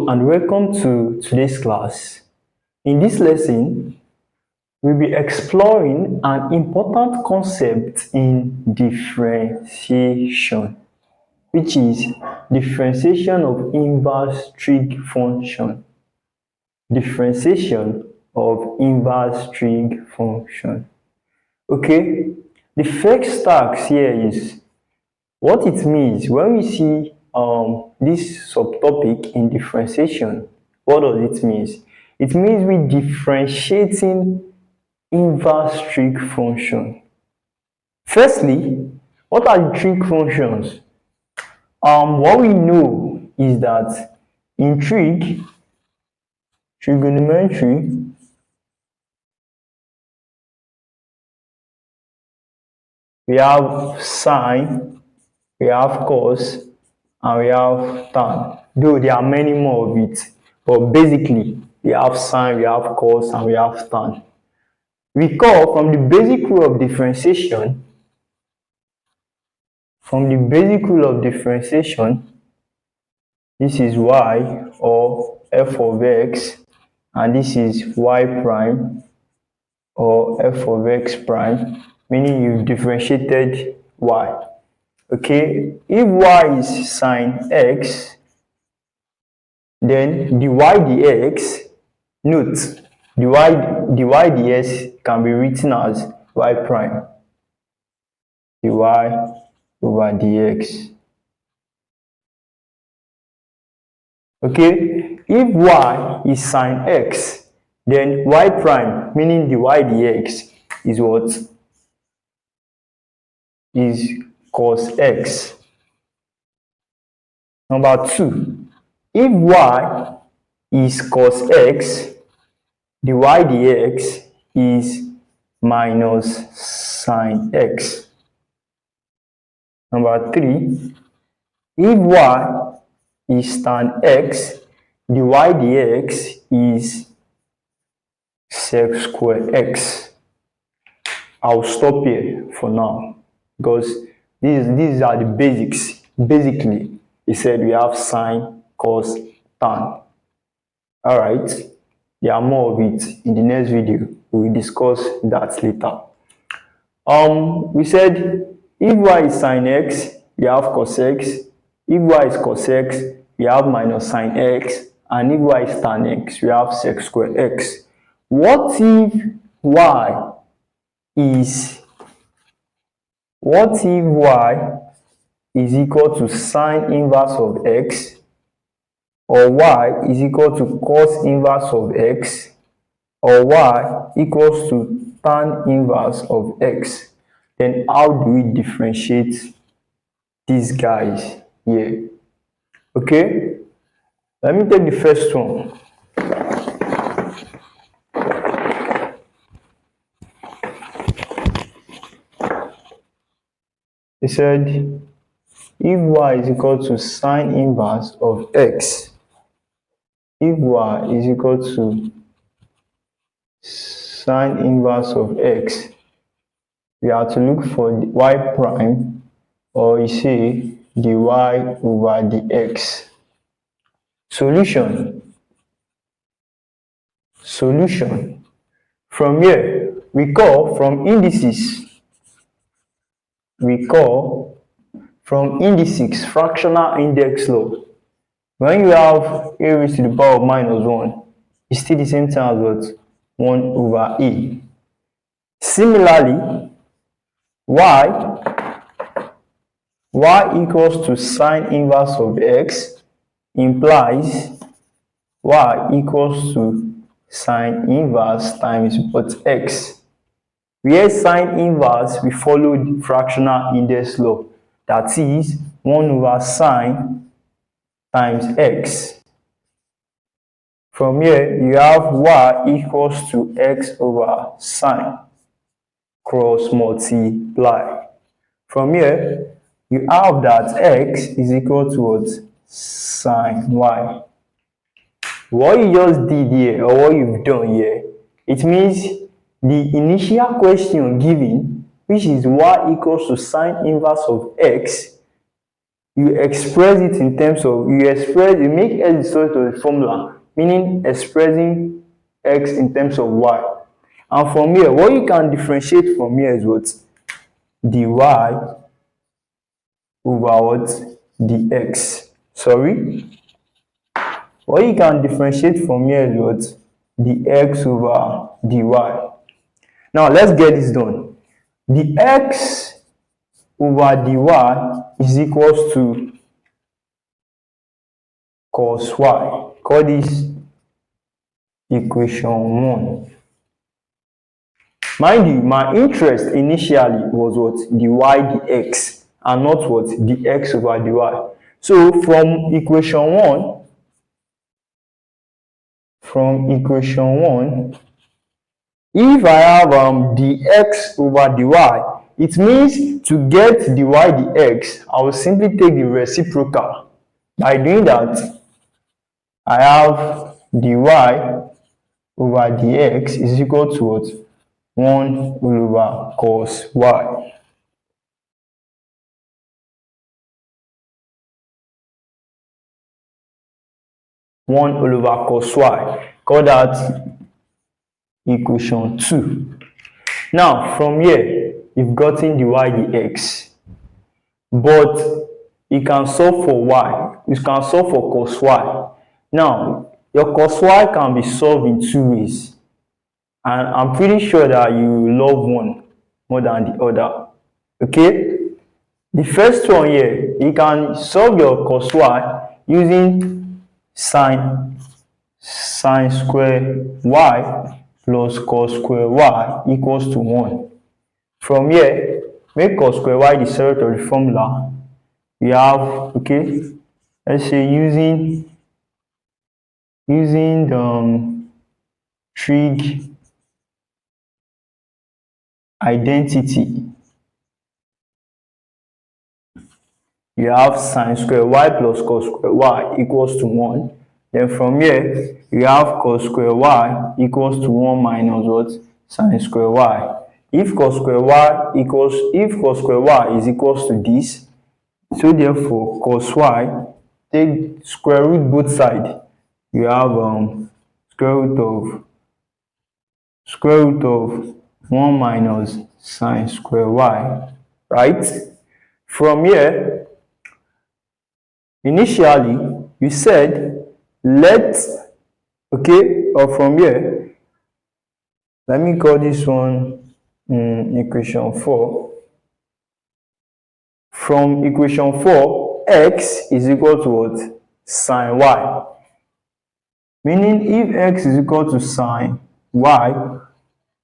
Hello and welcome to today's class. In this lesson, we'll be exploring an important concept in differentiation, which is differentiation of inverse trig function. Differentiation of inverse trig function. Okay, the first task here is what it means when we see this subtopic in differentiation. What does it mean? It means we're differentiating inverse trig function. Firstly, what are the trig functions? What we know is that in trigonometry, we have sine, we have cos, and we have tan. Though there are many more of it, but basically we have sine, we have cos, and we have tan. Recall from the basic rule of differentiation, this is y or f of x, and this is y prime or f of x prime, meaning you've differentiated y. Okay, if y is sine x, then dy dx, note, dy dx can be written as y prime, dy over dx. Okay, if y is sine x, then y prime, meaning dy dx, is what? Is cos x. Number 2, if y is cos x, dy dx is minus sine x. Number 3, if y is tan x, dy dx is sec square x. I'll stop here for now because these are the basics. Basically, he said we have sine, cos, tan. Alright, there are more of it in the next video. We will discuss that later. We said if y is sine x, we have cos x. If y is cos x, we have minus sine x. And if y is tan x, we have sec square x. What if y is equal to sine inverse of x, or y is equal to cos inverse of x, or y equals to tan inverse of x? Then how do we differentiate these guys here? Okay, let me take the first one. He said if y is equal to sine inverse of x, if y is equal to sine inverse of x, we have to look for the y prime, or you say dy over dx. Solution. From here, recall from indices, fractional index law. When you have a raised to the power of minus 1, it's still the same thing as what? 1 over a. Similarly, y equals to sine inverse of x implies y equals to sine inverse times what? X. Where sine inverse, we follow the fractional index law, that is 1 over sine times x. From here, you have y equals to x over sine, cross multiply. From here, you have that x is equal to what? Sine y. What you just did here, or what you've done here, it means the initial question given, which is y equals to sine inverse of x, you express it in terms of, you make x the source of the formula, meaning expressing x in terms of y. And from here, what you can differentiate from here is what? Dy over what? Dx. Sorry. What you can differentiate from here is what? Dx over dy. Now let's get this done. The x over dy is equals to cos y. Call this equation 1. Mind you, my interest initially was what? Dy dx, and not what? Dx over dy. So from equation 1, if I have dx over dy, it means to get dy dx, I will simply take the reciprocal. By doing that, I have dy over dx is equal to what? 1 over cos y. One over cos y. Call that equation 2. Now from here, you've gotten dy dx, but you can solve for y. You can solve for cos y. Now your cos y can be solved in 2 ways, and I'm pretty sure that you love one more than the other. Okay, the first one here, you can solve your cos y using sine square y plus cos square y equals to 1. From here, make cos square y the source of the formula. We have, okay, let's say using the trig identity, you have sine square y plus cos square y equals to 1. Then from here, you have cos square y equals to 1 minus what? Sine square y. If cos square y is equals to this, so therefore cos y, take square root both sides. You have square root of 1 minus sine square y, right? From here, initially you said from here, let me call this one equation 4. From equation 4, x is equal to what? Sine y. Meaning if x is equal to sine y,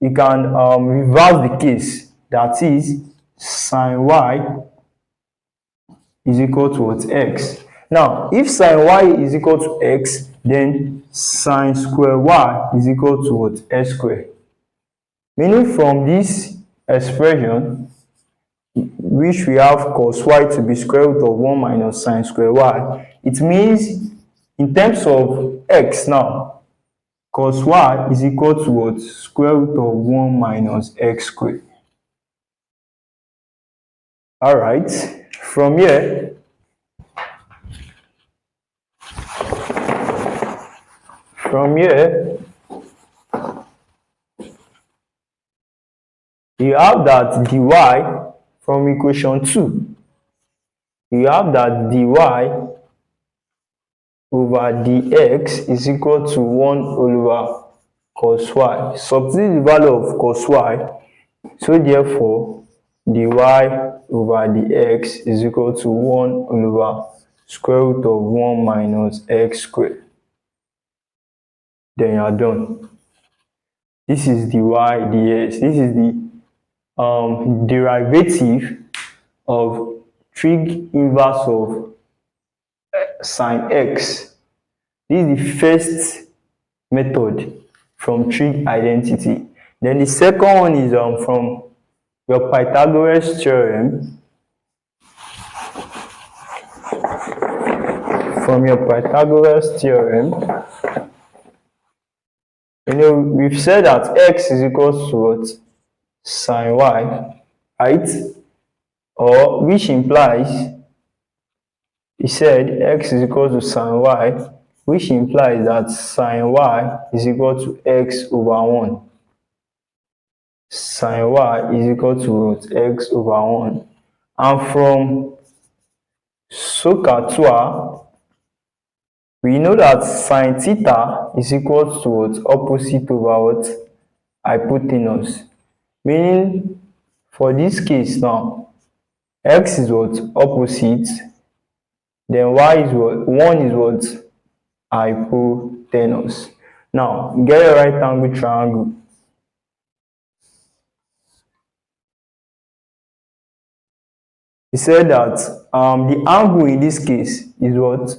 you can reverse the case. That is, sine y is equal to what? X. Now, if sine y is equal to x, then sine square y is equal to what? S square. Meaning from this expression, which we have cos y to be square root of 1 minus sine square y, it means in terms of x now, cos y is equal to what? Square root of 1 minus x squared. Alright, from here, you have that dy from equation 2. You have that dy over dx is equal to 1 over cos y. Substitute the value of cos y, so therefore dy over dx is equal to 1 over square root of 1 minus x squared. Then you are done. This is dy dx. This is the derivative of trig inverse of sine x. This is the first method from trig identity. Then the second one is from your Pythagoras theorem. From your Pythagoras theorem, we've said that x is equal to what? Sine y, right? Or which implies he said x is equal to sine y, which implies that sine y is equal to x over 1. Sine y is equal to x over 1. And from SOHCAHTOA, we know that sine theta is equal to what? Opposite over what? Hypotenuse. Meaning, for this case now, x is what? Opposite. Then y is what? 1 is what? Hypotenuse. Now, get a right angle triangle. He said that the angle in this case is what?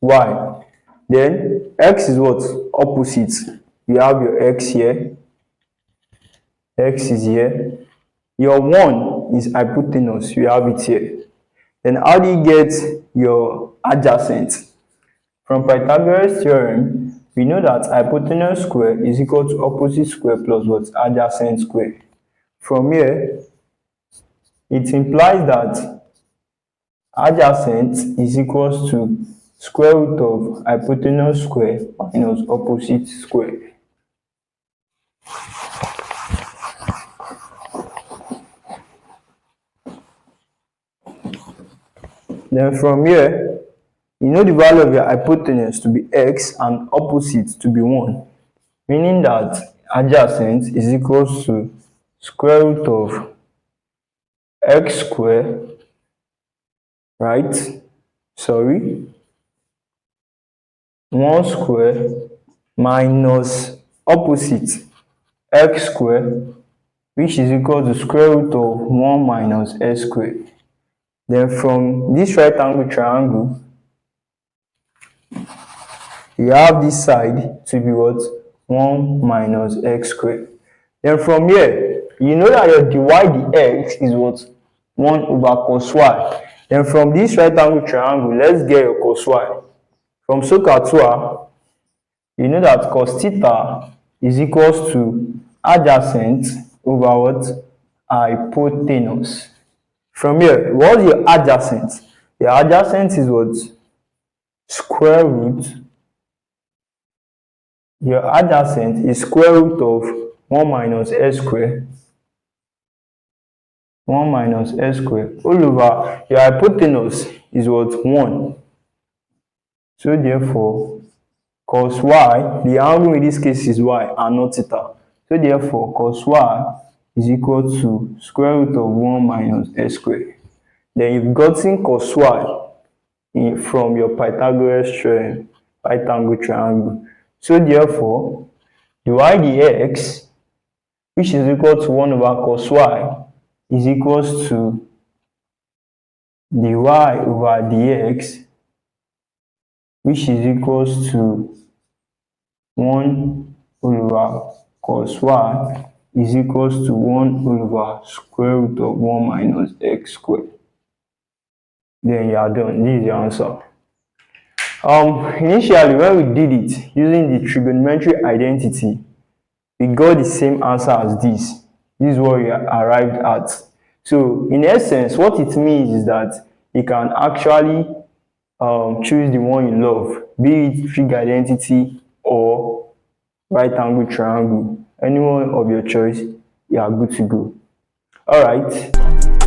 Y. Then x is what? Opposite. You have your x here. X is here. Your 1 is hypotenuse. You have it here. Then how do you get your adjacent? From Pythagoras theorem, we know that hypotenuse square is equal to opposite square plus what? Adjacent square. From here, it implies that adjacent is equals to square root of hypotenuse square minus opposite square. Then from here, you know the value of your hypotenuse to be x and opposite to be 1, meaning that adjacent is equals to square root of x square, right? 1 square minus opposite x square, which is equal to square root of 1 minus x squared. Then from this right angle triangle, you have this side to be what? 1 minus x squared. Then from here, you know that your dy dx is what? 1 over cos y. Then from this right angle triangle, let's get your cos y. From SOHCAHTOA, you know that cos theta is equals to adjacent over what? Hypotenuse. From here, what's your adjacent? Your adjacent is what? Square root. Your adjacent is square root of 1 minus x squared. 1 minus x squared all over your hypotenuse is what? 1. So therefore, cos y, the angle in this case is y and not theta. So therefore, cos y is equal to square root of 1 minus x squared. Then you've gotten cos y from your Pythagoras theorem, right angle triangle. So therefore, dy dx, which is equal to 1 over cos y, is equals to dy over dx, which is equals to 1 over cos y is equals to 1 over square root of 1 minus x squared. Then you are done. This is your answer. Initially, when we did it using the trigonometric identity, we got the same answer as this. This is what we arrived at. So, in essence, what it means is that you can actually choose the one you love, be it trig identity or right angle triangle. Any one of your choice, you are good to go. Alright.